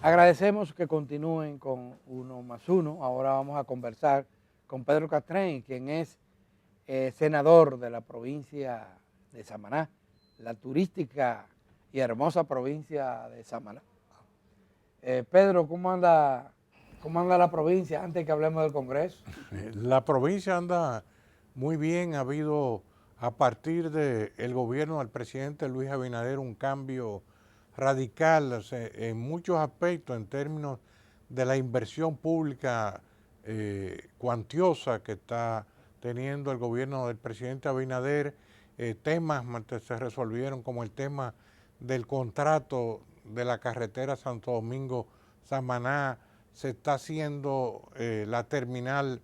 Agradecemos que continúen con Uno más Uno. Ahora vamos a conversar con Pedro Castrén, quien es senador de la provincia de Samaná, la turística y hermosa provincia de Samaná. Pedro, ¿cómo anda la provincia antes que hablemos del Congreso? La provincia anda muy bien, ha habido a partir del gobierno del presidente Luis Abinader un cambio radical, o sea, en muchos aspectos en términos de la inversión pública cuantiosa que está teniendo el gobierno del presidente Abinader. Temas se resolvieron como el tema del contrato de la carretera Santo Domingo-Samaná. Se está haciendo la terminal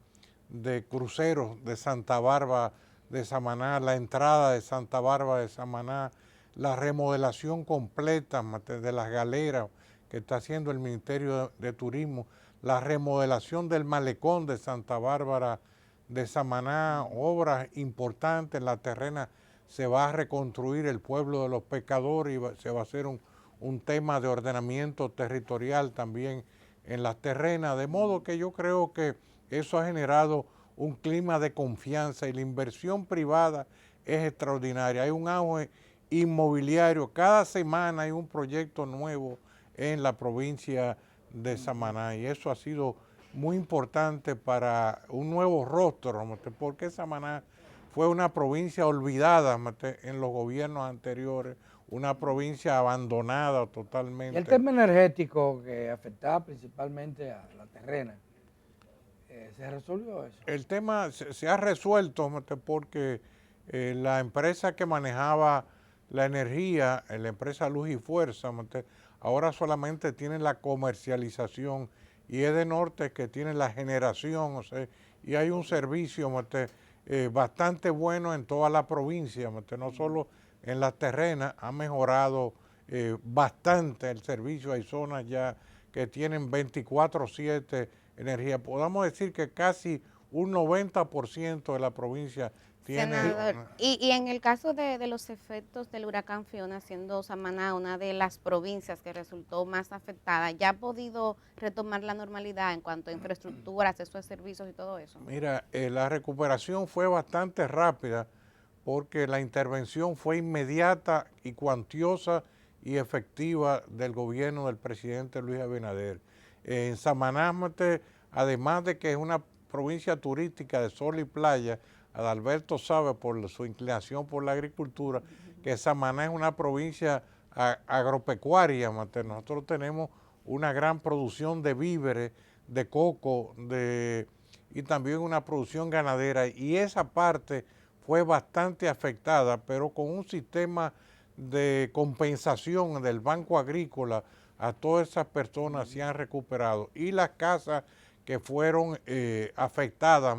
de cruceros de Santa Bárbara de Samaná, la entrada de Santa Bárbara de Samaná, la remodelación completa de las galeras que está haciendo el Ministerio de Turismo, la remodelación del malecón de Santa Bárbara de Samaná, obras importantes. En la terrena se va a reconstruir el pueblo de los pescadores y se va a hacer un tema de ordenamiento territorial también en las terrenas, de modo que yo creo que eso ha generado un clima de confianza y la inversión privada es extraordinaria. Hay un auge inmobiliario, cada semana hay un proyecto nuevo en la provincia de Samaná y eso ha sido muy importante para un nuevo rostro, porque Samaná fue una provincia olvidada en los gobiernos anteriores, una provincia abandonada Y el totalmente. tema energético que afectaba principalmente a la terrena, ¿se resolvió eso? El tema se ha resuelto porque la empresa que manejaba la energía, la empresa Luz y Fuerza, ahora solamente tiene la comercialización y es de Norte que tiene la generación, o sea, y hay un servicio bastante bueno en toda la provincia, no solo en las terrenas, ha mejorado bastante el servicio. Hay zonas ya que tienen 24/7 energía. Podamos decir que casi un 90% de la provincia tiene. Senador, y en el caso de los efectos del huracán Fiona, siendo Samaná una de las provincias que resultó más afectada, ¿ya ha podido retomar la normalidad en cuanto a infraestructura, acceso a servicios y todo eso? Mira, la recuperación fue bastante rápida porque la intervención fue inmediata y cuantiosa y efectiva del gobierno del presidente Luis Abinader. En Samaná, además de que es una provincia turística de sol y playa, Adalberto sabe por su inclinación por la agricultura que Samaná es una provincia agropecuaria. Nosotros tenemos una gran producción de víveres, de coco, y también una producción ganadera, y esa parte fue bastante afectada, pero con un sistema de compensación del Banco Agrícola a todas esas personas se han recuperado. Y las casas que fueron afectadas,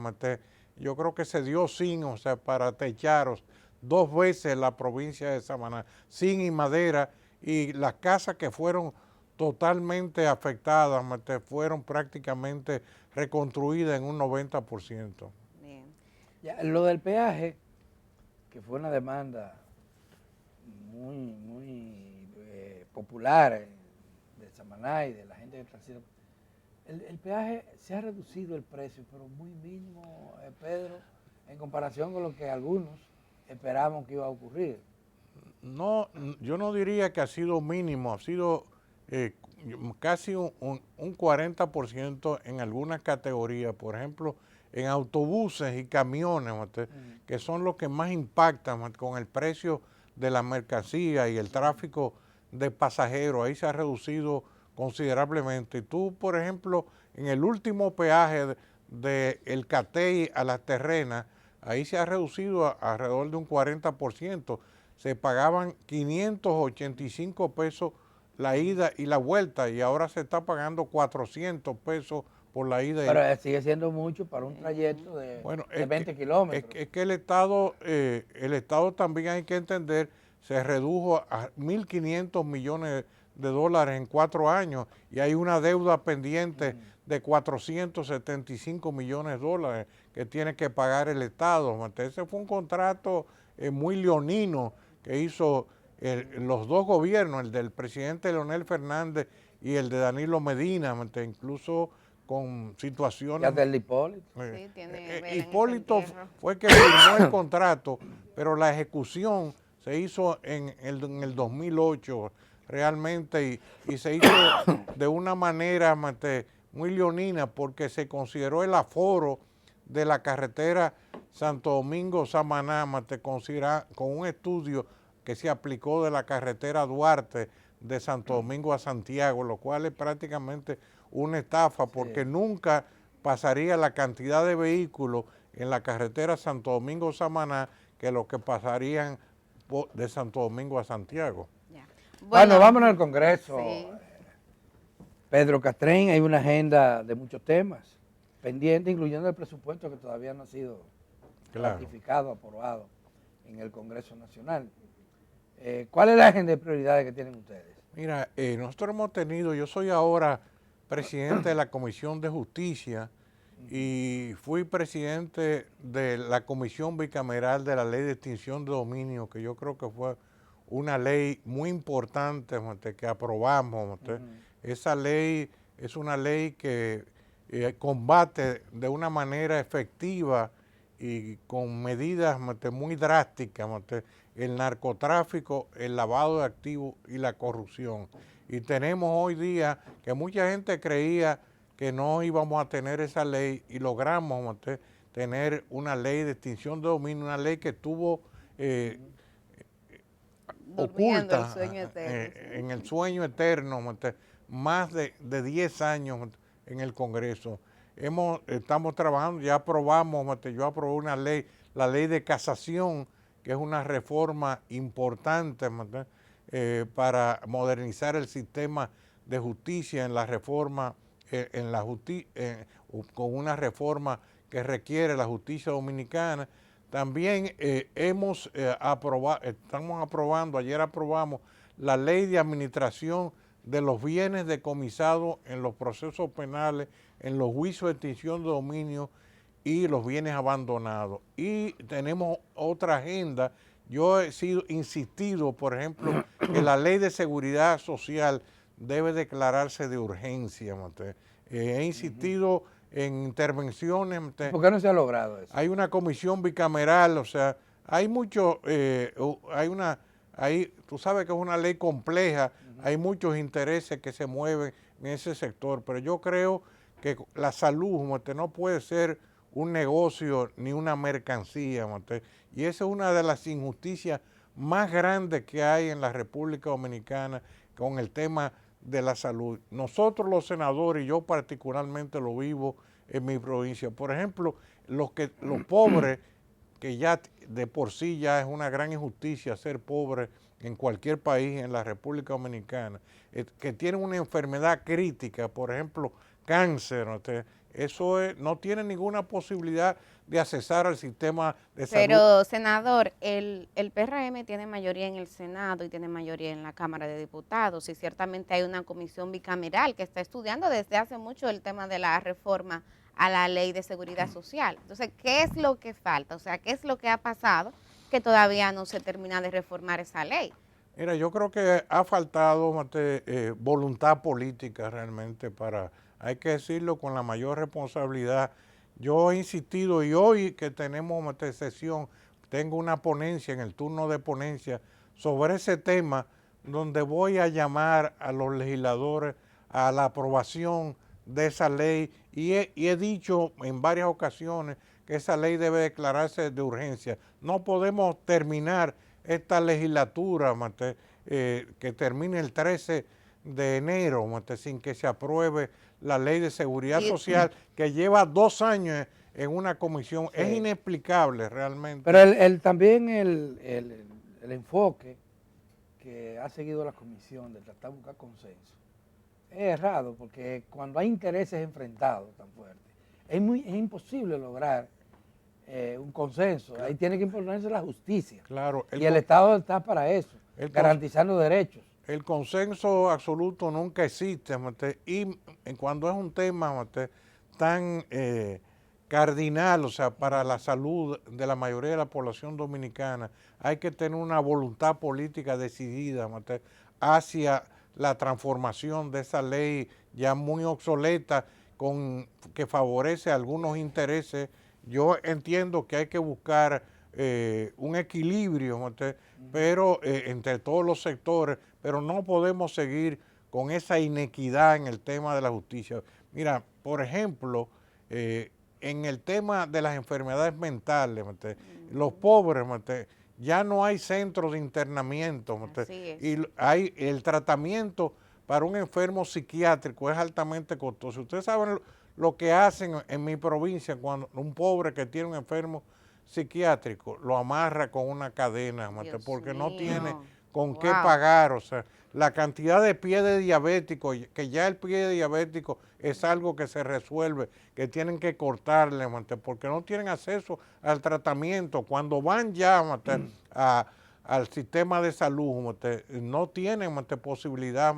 yo creo que se dio zinc, o sea, para techaros 2 veces la provincia de Samaná, zinc y madera, y las casas que fueron totalmente afectadas fueron prácticamente reconstruidas en un 90%. Bien. Ya, lo del peaje, que fue una demanda muy popular de Samaná y de la gente que transita. El peaje se ha reducido el precio, pero muy mínimo, Pedro, en comparación con lo que algunos esperábamos que iba a ocurrir. No, yo no diría que ha sido mínimo, ha sido casi un 40% en algunas categorías, por ejemplo, en autobuses y camiones, que son los que más impactan con el precio de la mercancía y el tráfico de pasajeros. Ahí se ha reducido considerablemente. Tú, por ejemplo, en el último peaje de El Catey a Las Terrenas, ahí se ha reducido alrededor de un 40%. Se pagaban 585 pesos la ida y la vuelta y ahora se está pagando 400 pesos por la ida. Pero sigue siendo mucho para un trayecto de 20 kilómetros. Es que el Estado también hay que entender, se redujo a 1.500 millones de dólares en 4 años y hay una deuda pendiente de 475 millones de dólares que tiene que pagar el Estado. Ese fue un contrato muy leonino que hizo los dos gobiernos, el del presidente Leonel Fernández y el de Danilo Medina, incluso con situaciones... Ya del Hipólito. Sí, tiene vela en ese Hipólito entierro. fue el que firmó el contrato, pero la ejecución se hizo en el 2008 realmente y se hizo de una manera muy leonina porque se consideró el aforo de la carretera Santo Domingo-Samaná, con un estudio que se aplicó de la carretera Duarte de Santo Domingo a Santiago, lo cual es prácticamente una estafa porque nunca pasaría la cantidad de vehículos en la carretera Santo Domingo-Samaná que lo que pasarían de Santo Domingo a Santiago. Ya. Bueno, vámonos al Congreso. Sí. Pedro Castrén, hay una agenda de muchos temas pendientes, incluyendo el presupuesto que todavía no ha sido ratificado, aprobado en el Congreso Nacional. ¿Cuál es la agenda de prioridades que tienen ustedes? Mira, nosotros hemos tenido, yo soy ahora presidente de la Comisión de Justicia y fui presidente de la Comisión Bicameral de la Ley de Extinción de Dominio, que yo creo que fue una ley muy importante que aprobamos. Esa ley es una ley que combate de una manera efectiva y con medidas muy drásticas el narcotráfico, el lavado de activos y la corrupción. Y tenemos hoy día que mucha gente creía que no íbamos a tener esa ley y logramos tener una ley de extinción de dominio, una ley que estuvo oculta El sueño eterno, en el sueño eterno, más de 10 años en el Congreso. Estamos trabajando, ya aprobamos, yo aprobé una ley, la ley de casación, que es una reforma importante para modernizar el sistema de justicia en la reforma, con una reforma que requiere la justicia dominicana. También estamos aprobando, ayer aprobamos la ley de administración de los bienes decomisados en los procesos penales, en los juicios de extinción de dominio y los bienes abandonados. Y tenemos otra agenda. Yo he insistido, por ejemplo, que la ley de seguridad social debe declararse de urgencia. He insistido en intervenciones. ¿Por qué no se ha logrado eso? Hay una comisión bicameral, o sea, hay mucho, tú sabes que es una ley compleja, hay muchos intereses que se mueven en ese sector, pero yo creo que la salud no puede ser un negocio ni una mercancía, y esa es una de las injusticias más grandes que hay en la República Dominicana con el tema de la salud. Nosotros los senadores, y yo particularmente lo vivo en mi provincia, por ejemplo, los pobres, que ya de por sí ya es una gran injusticia ser pobre en cualquier país en la República Dominicana, que tienen una enfermedad crítica, por ejemplo, cáncer, eso no tiene ninguna posibilidad de accesar al sistema de salud. Pero, senador, el PRM tiene mayoría en el Senado y tiene mayoría en la Cámara de Diputados y ciertamente hay una comisión bicameral que está estudiando desde hace mucho el tema de la reforma a la Ley de Seguridad Social. Entonces, ¿qué es lo que falta? O sea, ¿qué es lo que ha pasado que todavía no se termina de reformar esa ley? Mira, yo creo que ha faltado voluntad política realmente hay que decirlo con la mayor responsabilidad. Yo he insistido y hoy que tenemos sesión, tengo una ponencia en el turno de ponencia sobre ese tema donde voy a llamar a los legisladores a la aprobación de esa ley y he dicho en varias ocasiones que esa ley debe declararse de urgencia. No podemos terminar esta legislatura que termine el 13 de enero sin que se apruebe la ley de seguridad social que lleva 2 años en una comisión. Sí. Es inexplicable realmente. Pero también el enfoque que ha seguido la comisión de tratar de buscar consenso es errado, porque cuando hay intereses enfrentados tan fuertes, es imposible lograr un consenso. Claro. Ahí tiene que imponerse la justicia. Claro. Y el Estado está para eso, garantizando derechos. El consenso absoluto nunca existe, y cuando es un tema tan cardinal, o sea, para la salud de la mayoría de la población dominicana, hay que tener una voluntad política decidida hacia la transformación de esa ley ya muy obsoleta que favorece algunos intereses. Yo entiendo que hay que buscar un equilibrio, pero entre todos los sectores, pero no podemos seguir con esa inequidad en el tema de la justicia. Mira, por ejemplo, en el tema de las enfermedades mentales, los pobres, ya no hay centros de internamiento, y hay el tratamiento para un enfermo psiquiátrico es altamente costoso. Ustedes saben lo que hacen en mi provincia cuando un pobre que tiene un enfermo psiquiátrico lo amarra con una cadena, porque no tiene con qué pagar. O sea, la cantidad de pie de diabético, que ya el pie de diabético es algo que se resuelve, que tienen que cortarle, porque no tienen acceso al tratamiento. Cuando van ya al sistema de salud, no tienen posibilidad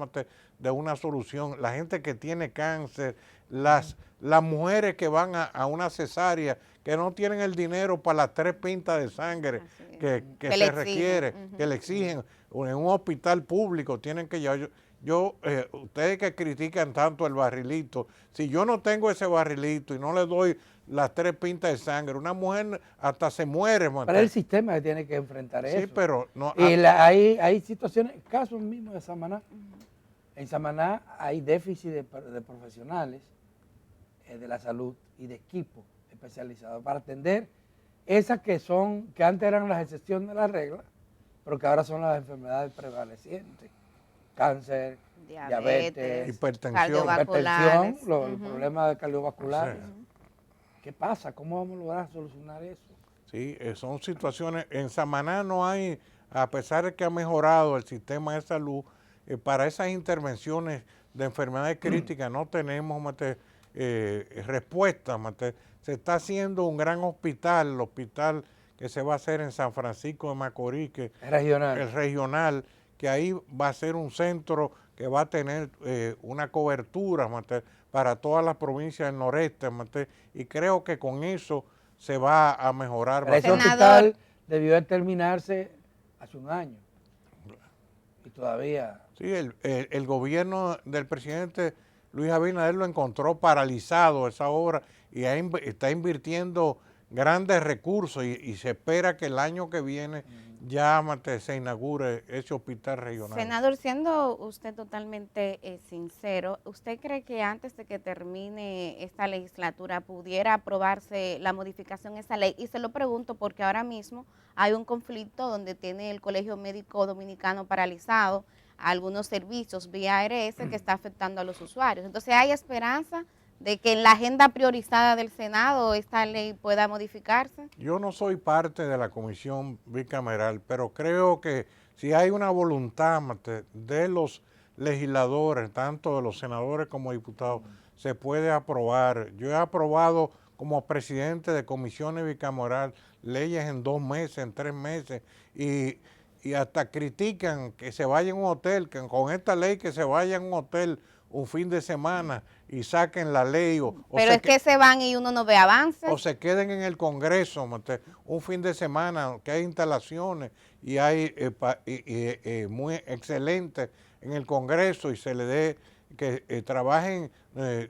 de una solución. La gente que tiene cáncer, las mujeres que van a una cesárea, que no tienen el dinero para las 3 pintas de sangre que se requiere, que le exigen en un hospital público, tienen que llevar. Ustedes que critican tanto el barrilito, si yo no tengo ese barrilito y no le doy las 3 pintas de sangre, una mujer hasta se muere. Pero es el sistema que tiene que enfrentar eso. Sí, pero no. Y hay situaciones, casos mismos de Samaná. En Samaná hay déficit de profesionales de la salud y de equipos especializados para atender esas que antes eran las excepciones de la regla, pero que ahora son las enfermedades prevalecientes. Cáncer, diabetes, hipertensión, los problemas cardiovasculares. Sí. ¿Qué pasa? ¿Cómo vamos a lograr solucionar eso? Sí, son situaciones. En Samaná no hay, a pesar de que ha mejorado el sistema de salud, para esas intervenciones de enfermedades críticas no tenemos respuesta. Se está haciendo un gran hospital, el hospital que se va a hacer en San Francisco de Macorís, el regional, que ahí va a ser un centro que va a tener una cobertura para todas las provincias del noreste, y creo que con eso se va a mejorar. Pero ese hospital debió de terminarse hace un año y todavía. Sí, el gobierno del presidente Luis Abinader lo encontró paralizado esa obra y está invirtiendo grandes recursos y se espera que el año que viene ya se inaugure ese hospital regional. Senador, siendo usted totalmente sincero, ¿usted cree que antes de que termine esta legislatura pudiera aprobarse la modificación de esa ley? Y se lo pregunto porque ahora mismo hay un conflicto donde tiene el Colegio Médico Dominicano paralizado algunos servicios vía ARS que está afectando a los usuarios. Entonces, ¿hay esperanza de que en la agenda priorizada del Senado esta ley pueda modificarse? Yo no soy parte de la comisión bicameral, pero creo que si hay una voluntad de los legisladores, tanto de los senadores como diputados, se puede aprobar. Yo he aprobado como presidente de comisiones bicameral leyes en 2 meses, en 3 meses, y hasta critican que se vaya a un hotel, que con esta ley que se vaya a un hotel un fin de semana y saquen la ley. Pero es que se van y uno no ve avances. O se queden en el Congreso un fin de semana, que hay instalaciones y hay muy excelentes en el Congreso y se le dé que trabajen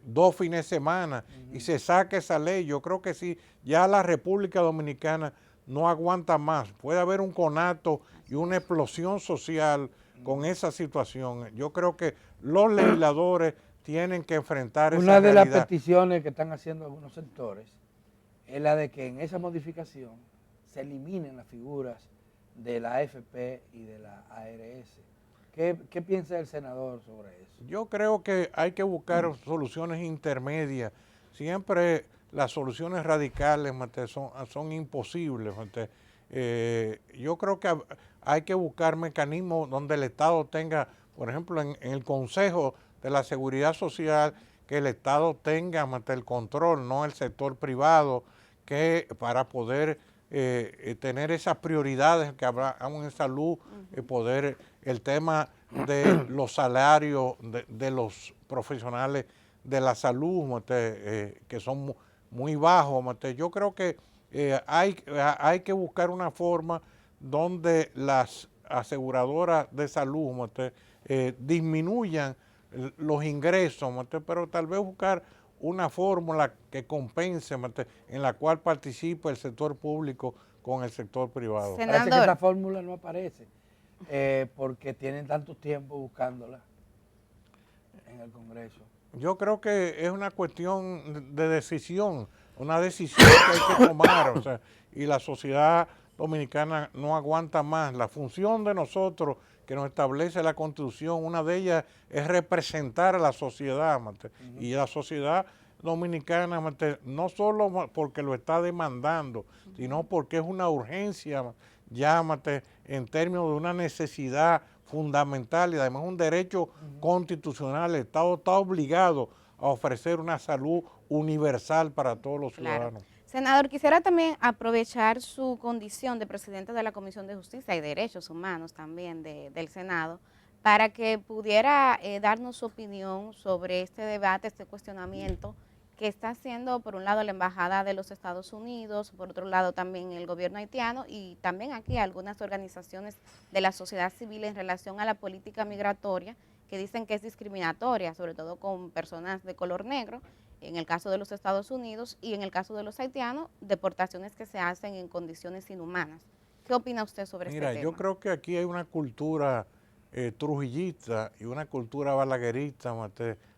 2 fines de semana y se saque esa ley. Yo creo que sí, ya la República Dominicana no aguanta más. Puede haber un conato y una explosión social con esa situación. Yo creo que los legisladores tienen que enfrentar esa realidad. Una de las peticiones que están haciendo algunos sectores es la de que en esa modificación se eliminen las figuras de la AFP y de la ARS. ¿Qué piensa el senador sobre eso? Yo creo que hay que buscar soluciones intermedias. Siempre las soluciones radicales son imposibles. Yo creo que hay que buscar mecanismos donde el Estado tenga, por ejemplo, en el Consejo de la Seguridad Social, que el Estado tenga el control, no el sector privado, que para poder tener esas prioridades que hablamos en salud, poder el tema de los salarios de los profesionales de la salud, que son muy bajos. Yo creo que hay que buscar una forma donde las aseguradoras de salud disminuyan los ingresos, pero tal vez buscar una fórmula que compense, en la cual participe el sector público con el sector privado. Parece que esa fórmula no aparece, porque tienen tanto tiempo buscándola en el Congreso. Yo creo que es una cuestión de decisión, una decisión que hay que tomar, o sea, y la sociedad dominicana no aguanta más. La función de nosotros que nos establece la Constitución, una de ellas es representar a la sociedad, y la sociedad dominicana, no solo porque lo está demandando, sino porque es una urgencia, ya en términos de una necesidad fundamental y además un derecho constitucional. El Estado está obligado a ofrecer una salud universal para todos los ciudadanos. Senador, quisiera también aprovechar su condición de presidente de la Comisión de Justicia y Derechos Humanos también del Senado, para que pudiera darnos su opinión sobre este debate, este cuestionamiento que está haciendo, por un lado, la Embajada de los Estados Unidos, por otro lado también el gobierno haitiano y también aquí algunas organizaciones de la sociedad civil en relación a la política migratoria que dicen que es discriminatoria, sobre todo con personas de color negro, en el caso de los Estados Unidos, y en el caso de los haitianos, deportaciones que se hacen en condiciones inhumanas. ¿Qué opina usted sobre este tema? Mira, yo creo que aquí hay una cultura trujillista y una cultura balaguerista,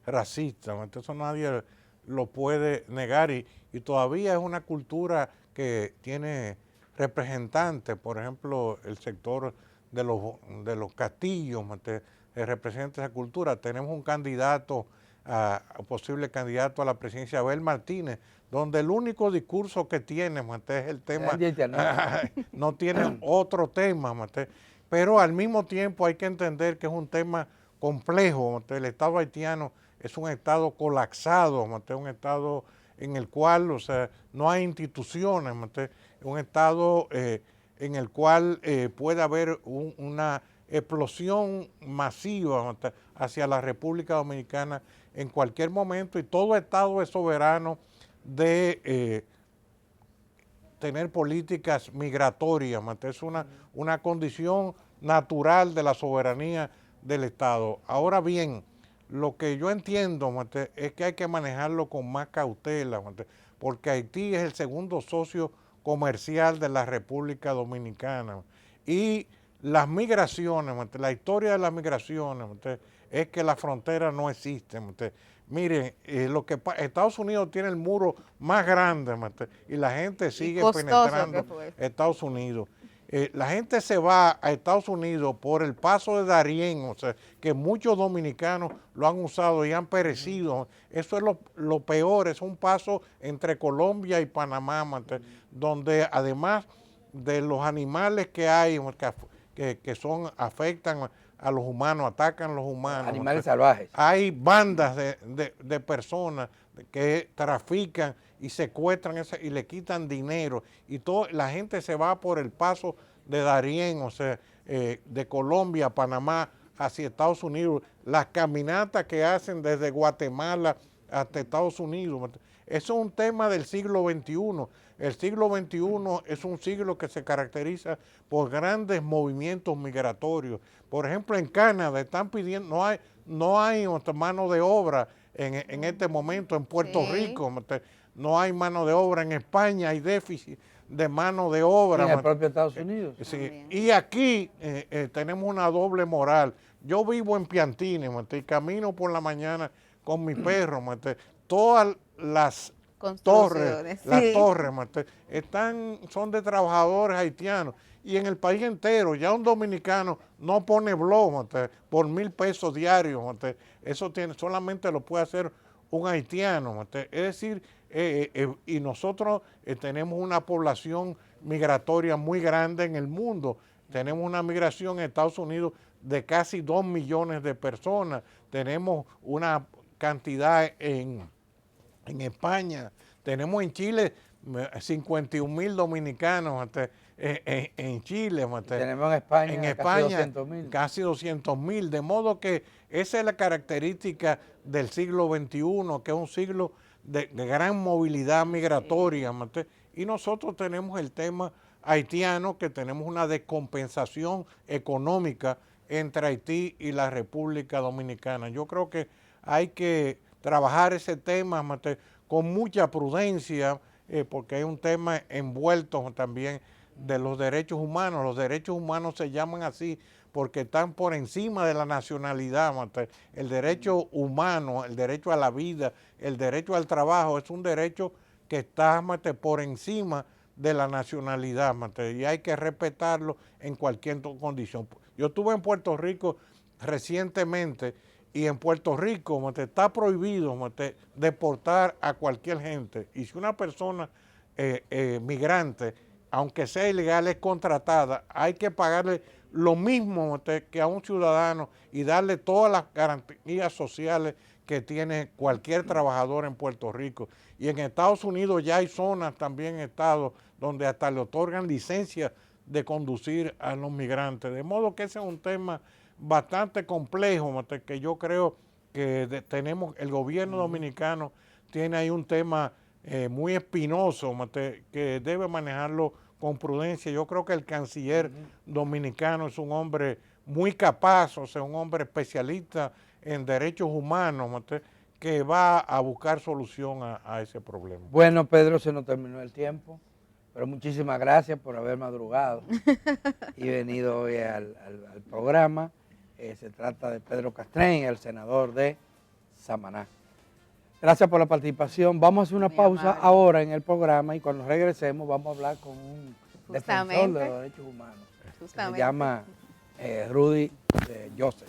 racista, eso nadie lo puede negar, y todavía es una cultura que tiene representantes, por ejemplo, el sector de los castillos, representa esa cultura. Tenemos un candidato, posible candidato a la presidencia, Abel Martínez, donde el único discurso que tiene, es el tema, no tiene otro tema, pero al mismo tiempo hay que entender que es un tema complejo. El Estado haitiano es un Estado colapsado, un Estado en el cual, o sea, no hay instituciones, un Estado en el cual puede haber una explosión masiva hacia la República Dominicana en cualquier momento, y todo Estado es soberano de tener políticas migratorias, es una condición natural de la soberanía del Estado. Ahora bien, lo que yo entiendo es que hay que manejarlo con más cautela, porque Haití es el segundo socio comercial de la República Dominicana, y las migraciones, la historia de las migraciones es que las fronteras no existen. Miren, Estados Unidos tiene el muro más grande, y la gente sigue penetrando Estados Unidos. La gente se va a Estados Unidos por el paso de Darién, o sea, que muchos dominicanos lo han usado y han perecido. Eso es lo peor, es un paso entre Colombia y Panamá, donde además de los animales que hay, que afectan a los humanos, atacan a los humanos. Animales salvajes. Hay bandas de personas que trafican y secuestran y le quitan dinero, y la gente se va por el paso de Darién, o sea, de Colombia a Panamá hacia Estados Unidos, las caminatas que hacen desde Guatemala hasta Estados Unidos. Eso es un tema del siglo XXI. El siglo XXI es un siglo que se caracteriza por grandes movimientos migratorios. Por ejemplo, en Canadá están pidiendo, no hay mano de obra en este momento. En Puerto Rico no hay mano de obra. En España hay déficit de mano de obra. En el propio Estados Unidos. Sí. Y aquí tenemos una doble moral. Yo vivo en Piantini, y camino por la mañana con mi perro, todas las torres, son de trabajadores haitianos, y en el país entero ya un dominicano no pone blog por 1,000 pesos diarios, eso solamente lo puede hacer un haitiano, es decir, y nosotros tenemos una población migratoria muy grande en el mundo. Tenemos una migración en Estados Unidos de casi 2 millones de personas, tenemos una cantidad en España, tenemos en Chile 51,000 dominicanos en Chile. Tenemos en España casi 200,000, de modo que esa es la característica del siglo XXI, que es un siglo de gran movilidad migratoria, y nosotros tenemos el tema haitiano, que tenemos una descompensación económica entre Haití y la República Dominicana. Yo creo que hay que trabajar ese tema con mucha prudencia, porque hay un tema envuelto también de los derechos humanos. Los derechos humanos se llaman así porque están por encima de la nacionalidad. El derecho humano, el derecho a la vida, el derecho al trabajo es un derecho que está por encima de la nacionalidad, y hay que respetarlo en cualquier condición. Yo estuve en Puerto Rico recientemente y en Puerto Rico está prohibido deportar a cualquier gente, y si una persona migrante, aunque sea ilegal, es contratada, hay que pagarle lo mismo que a un ciudadano y darle todas las garantías sociales que tiene cualquier trabajador en Puerto Rico. Y en Estados Unidos ya hay zonas, también estados, donde hasta le otorgan licencia de conducir a los migrantes. De modo que ese es un tema bastante complejo, que yo creo que tenemos, el gobierno dominicano tiene ahí un tema muy espinoso, que debe manejarlo con prudencia. Yo creo que el canciller dominicano es un hombre muy capaz, o sea, un hombre especialista en derechos humanos, que va a buscar solución a ese problema. Bueno, Pedro, se nos terminó el tiempo, pero muchísimas gracias por haber madrugado y venido hoy al programa. Se trata de Pedro Castrén, el senador de Samaná. Gracias por la participación. Vamos a hacer una pausa ahora en el programa y cuando regresemos vamos a hablar con un defensor de los derechos humanos. Se llama Rudy Joseph.